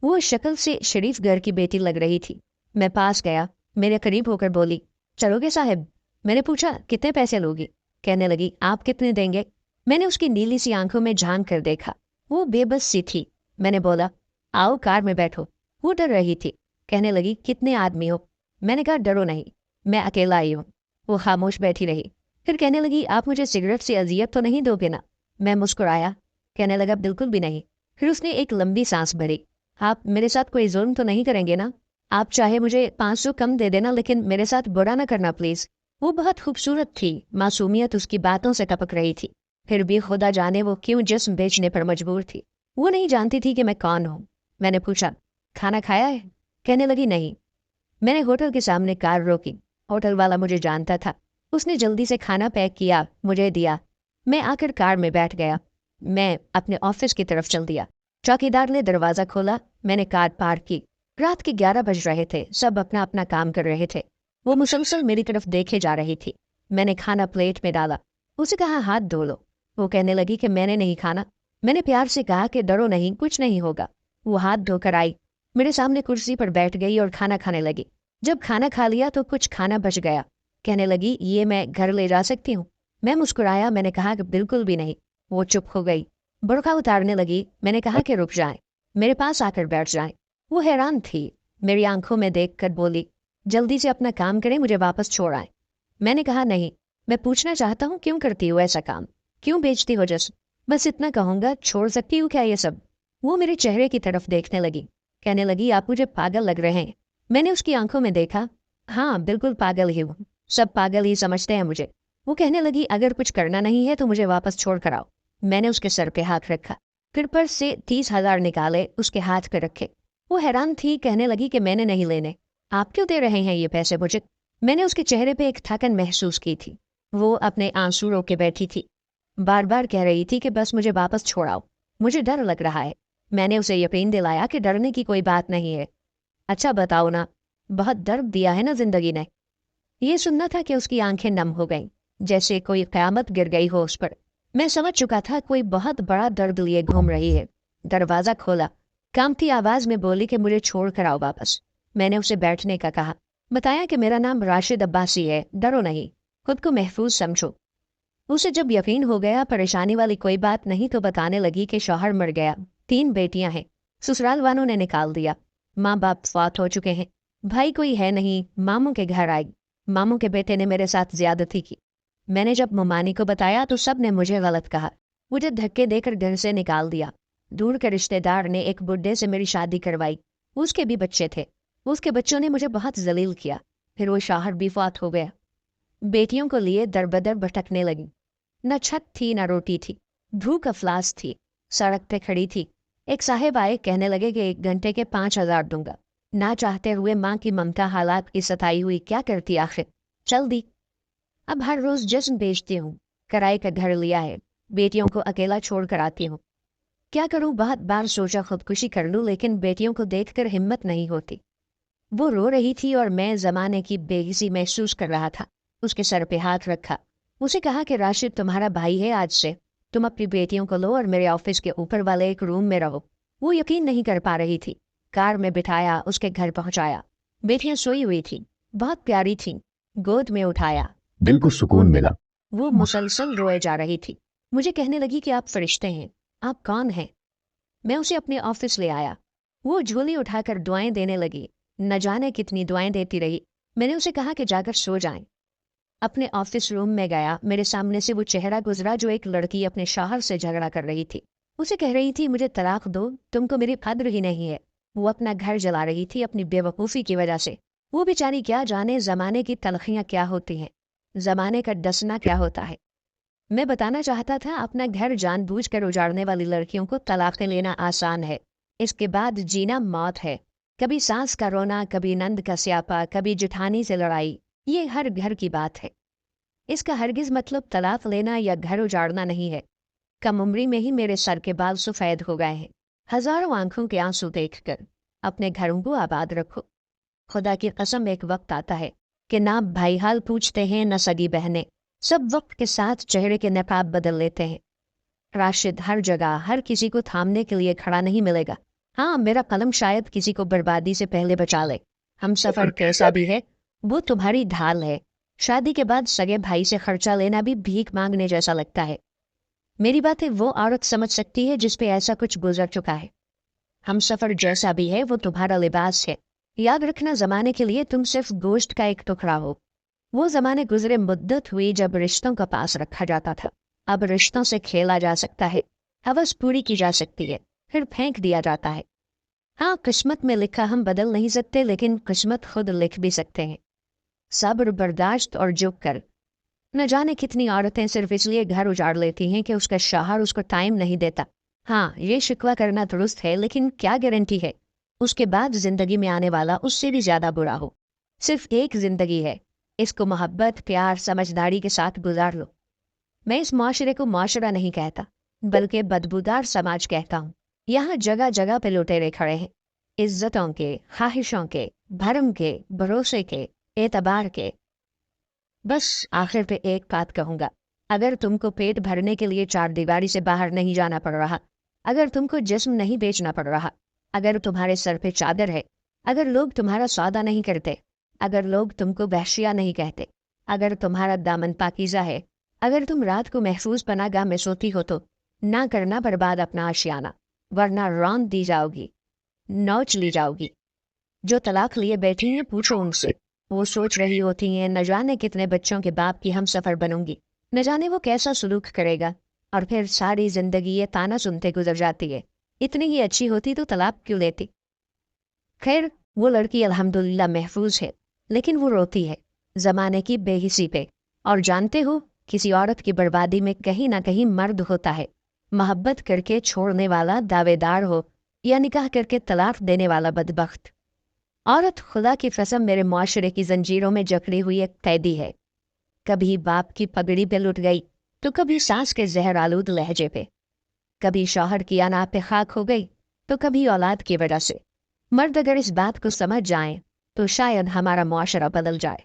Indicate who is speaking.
Speaker 1: वो शक्ल से शरीफ घर की बेटी लग रही थी। मैं पास गया, मेरे करीब होकर बोली, चलोगे साहब? मैंने पूछा, कितने पैसे लोगी? कहने लगी, आप कितने देंगे? मैंने उसकी नीली सी आंखों में झांक कर देखा। वो बेबस सी थी। मैंने बोला, आओ कार में बैठो। वो डर रही थी। कहने लगी, कितने आदमी हो? मैंने कहा, डरो नहीं, मैं अकेला आई हूँ। वो खामोश बैठी रही। फिर कहने लगी, आप मुझे सिगरेट से अजियत तो नहीं दोगे ना? मैं मुस्कुराया। कहने लगा, बिल्कुल भी नहीं। फिर उसने एक लंबी सांस भरी। आप मेरे साथ कोई जुल्म तो नहीं करेंगे ना? आप चाहे मुझे 500 कम दे देना, लेकिन मेरे साथ बुरा ना करना प्लीज। वो बहुत खूबसूरत थी, मासूमियत उसकी बातों से टपक रही थी। फिर भी खुदा जाने वो क्यों जिस्म बेचने पर मजबूर थी। वो नहीं जानती थी कि मैं कौन हूँ। मैंने पूछा, खाना खाया है? कहने लगी, नहीं। मैंने होटल के सामने कार रोकी। होटल वाला मुझे जानता था। उसने जल्दी से खाना पैक किया, मुझे दिया। मैं आकर कार में बैठ गया। मैं अपने ऑफिस की तरफ चल दिया। चौकीदार ने दरवाज़ा खोला। मैंने कार पार्क की। रात के 11 बज रहे थे। सब अपना अपना काम कर रहे थे। वो मुसलसल मेरी तरफ देखे जा रही थी। मैंने खाना प्लेट में डाला। उसे कहा, हाथ धो लो। वो कहने लगी कि मैंने नहीं खाना। मैंने प्यार से कहा कि डरो नहीं, कुछ नहीं होगा। वो हाथ धोकर आई, मेरे सामने कुर्सी पर बैठ गई और खाना खाने लगी। जब खाना खा लिया तो कुछ खाना बच गया। कहने लगी, ये मैं घर ले जा सकती हूँ? मैं मुस्कुराया। मैंने कहा कि बिल्कुल भी नहीं। वो चुप हो गई। बुर्का उतारने लगी। मैंने कहा कि रुक जाएं, मेरे पास आकर बैठ जाएं। वो हैरान थी। मेरी आंखों में देखकर बोली, जल्दी से अपना काम करें, मुझे वापस छोड़ आए। मैंने कहा, नहीं, मैं पूछना चाहता हूँ, क्यों करती हो ऐसा काम? क्यों बेचती हो जिस्म? बस इतना कहूँगा, छोड़ सकती हूँ क्या ये सब? वो मेरे चेहरे की तरफ देखने लगी। कहने लगी, आप मुझे पागल लग रहे हैं। मैंने उसकी आंखों में देखा। हाँ, बिल्कुल पागल ही हूँ। सब पागल ही समझते हैं मुझे। वो कहने लगी, अगर कुछ करना नहीं है तो मुझे वापस छोड़ कर आओ। मैंने उसके सर पे हाथ रखा। फिर पर्स से 30,000 निकाले, उसके हाथ पे रखे। वो हैरान थी। कहने लगी कि मैंने नहीं लेने। आप क्यों दे रहे हैं ये पैसे मुझे? मैंने उसके चेहरे पे एक थकन महसूस की थी। वो अपने आंसू रोके बैठी थी। बार बार कह रही थी कि बस मुझे वापस छोड़ाओ, मुझे डर लग रहा है। मैंने उसे यकीन दिलाया कि डरने की कोई बात नहीं है। अच्छा बताओ ना, बहुत दर्द दिया है ना जिंदगी ने? ये सुनना था कि उसकी आंखें नम हो गईं, जैसे कोई क़यामत गिर गई हो उस पर। मैं समझ चुका था कोई बहुत बड़ा दर्द लिए घूम रही है। दरवाज़ा खोला। कामती आवाज़ में बोली कि मुझे छोड़ कर आओ वापस। मैंने उसे बैठने का कहा। बताया कि मेरा नाम राशिद अब्बासी है, डरो नहीं, खुद को महफूज समझो। उसे जब यकीन हो गया परेशानी वाली कोई बात नहीं तो बताने लगी कि शौहर मर गया, 3 बेटियां हैं, ससुराल वालों ने निकाल दिया, माँ बाप फौत हो चुके हैं, भाई कोई है नहीं, मामू के घर आई, मामू के बेटे ने मेरे साथ ज्यादती की। मैंने जब ममानी को बताया तो सब ने मुझे गलत कहा, मुझे धक्के देकर घर से निकाल दिया। दूर के रिश्तेदार ने एक बुड्ढे से मेरी शादी करवाई, उसके भी बच्चे थे, उसके बच्चों ने मुझे बहुत जलील किया। फिर वो शौहर भी फौत हो गया। बेटियों को लिए दर बदर भटकने लगी। न छत थी न रोटी थी, भूख अफलास थी। सड़क पे खड़ी थी। एक साहेब आए, कहने लगे कि 1 घंटे के 5,000 दूंगा। ना चाहते हुए माँ की ममता हालात की सताई हुई क्या करती आखिर, चल दी। अब हर रोज जिस्म बेचती हूँ, किराए का घर लिया है, बेटियों को अकेला छोड़ कर आती हूँ। क्या करूँ, बहुत बार सोचा खुदकुशी कर लूँ, लेकिन बेटियों को देखकर हिम्मत नहीं होती। वो रो रही थी और मैं जमाने की बेइज्जती महसूस कर रहा था। उसके सर पे हाथ रखा। उसे कहा कि राशिद तुम्हारा भाई है, आज से तुम अपनी बेटियों को लो और मेरे ऑफिस के ऊपर वाले एक रूम में रहो। वो यकीन नहीं कर पा रही थी। कार में बिठाया, उसके घर पहुंचाया। बेटियां सोई हुई थी, बहुत प्यारी थी। गोद में उठाया, दिल को सुकून मिला। वो मुसलसल रोए जा रही थी। मुझे कहने लगी कि आप फरिश्ते हैं, आप कौन हैं? मैं उसे अपने ऑफिस ले आया। वो झोली उठाकर दुआएं देने लगी। न जाने कितनी दुआएं देती रही। मैंने उसे कहा कि जाकर सो जाएं। अपने ऑफिस रूम में गया। मेरे सामने से वो चेहरा गुजरा जो एक लड़की अपने शौहर से झगड़ा कर रही थी। उसे कह रही थी, मुझे तलाक दो, तुमको मेरी कद्र ही नहीं है। वो अपना घर जला रही थी अपनी बेवकूफ़ी की वजह से। वो बेचारी क्या जाने ज़माने की तलखियाँ क्या होती हैं, ज़माने का डसना क्या होता है। मैं बताना चाहता था, अपना घर जानबूझकर उजाड़ने वाली लड़कियों को तलाक लेना आसान है, इसके बाद जीना मौत है। कभी सास का रोना, कभी नंद का स्यापा, कभी जेठानी से लड़ाई, ये हर घर की बात है। इसका हरगिज मतलब तलाक लेना या घर उजाड़ना नहीं है। कम उम्री में ही मेरे सर के बाल सफेद हो गए हैं, हजारों आंखों के आंसू देखकर। अपने घरों को आबाद रखो। खुदा की कसम, एक वक्त आता है कि ना भाई हाल पूछते हैं न सगी बहनें, सब वक्त के साथ चेहरे के नकाब बदल लेते हैं। राशिद हर जगह हर किसी को थामने के लिए खड़ा नहीं मिलेगा। हाँ, मेरा कलम शायद किसी को बर्बादी से पहले बचा ले। हम सफर कैसा भी है, वो तुम्हारी ढाल है। शादी के बाद सगे भाई से खर्चा लेना भी भीख मांगने जैसा लगता है। मेरी बातें वो औरत समझ सकती है जिस पे ऐसा कुछ गुजर चुका है। हम सफर जैसा भी है वो तुम्हारा लिबास है। याद रखना, जमाने के लिए तुम सिर्फ गोश्त का एक टुकड़ा हो। वो जमाने गुजरे, मुद्दत हुई जब रिश्तों का पास रखा जाता था। अब रिश्तों से खेला जा सकता है, हवस पूरी की जा सकती है, फिर फेंक दिया जाता है। हाँ, किस्मत में लिखा हम बदल नहीं सकते, लेकिन किस्मत खुद लिख भी सकते हैं। सब्र, बर्दाश्त और झुक कर। न जाने कितनी औरतें सिर्फ इसलिए घर उजाड़ लेती हैं कि उसका शौहर उसको टाइम नहीं देता। हाँ, ये शिकवा करना दुरुस्त है, लेकिन क्या गारंटी है उसके बाद जिंदगी में आने वाला उससे भी ज्यादा बुरा हो। सिर्फ एक जिंदगी है, इसको मोहब्बत, प्यार, समझदारी के साथ गुजार लो। मैं इस माशरे को माशरा नहीं कहता, बल्कि बदबूदार समाज कहता हूँ। यहाँ जगह जगह पे लुटेरे खड़े हैं, इज्जतों के, ख्वाहिशों के, भरम के, भरोसे के, एतबार के। बस आखिर पे एक बात कहूंगा, अगर तुमको पेट भरने के लिए चार दीवारी से बाहर नहीं जाना पड़ रहा, अगर तुमको जिस्म नहीं बेचना पड़ रहा, अगर तुम्हारे सर पे चादर है, अगर लोग तुम्हारा सौदा नहीं करते, अगर लोग तुमको वहशिया नहीं कहते, अगर तुम्हारा दामन पाकीज़ा है, अगर तुम रात को महफूज पनागाह में सोती हो, तो ना करना बर्बाद अपना आशियाना, वरना रौंद दी जाओगी, नोच ली जाओगी। जो तलाक लिए बैठी हैं, पूछो उनसे। वो सोच रही होती हैं, न जाने कितने बच्चों के बाप की हम सफर बनूंगी, न जाने वो कैसा सुलूक करेगा, और फिर सारी जिंदगी ये ताना सुनते गुजर जाती है, इतनी ही अच्छी होती तो तलाक क्यों लेती। खैर, वो लड़की अल्हम्दुलिल्लाह महफूज है, लेकिन वो रोती है जमाने की बेहिसी पे। और जानते हो, किसी औरत की बर्बादी में कहीं ना कहीं मर्द होता है, मोहब्बत करके छोड़ने वाला दावेदार हो, या निकाह करके तलाक देने वाला बदबख्त। औरत खुदा की कसम मेरे मुआशरे की जंजीरों में जकड़ी हुई एक कैदी है। कभी बाप की पगड़ी पे लुट गई, तो कभी सास के जहर आलूद लहजे पे, कभी शौहर की अना पे खाक हो गई, तो कभी औलाद की वजह से। मर्द अगर इस बात को समझ जाएं, तो शायद हमारा मुआशरा बदल जाए।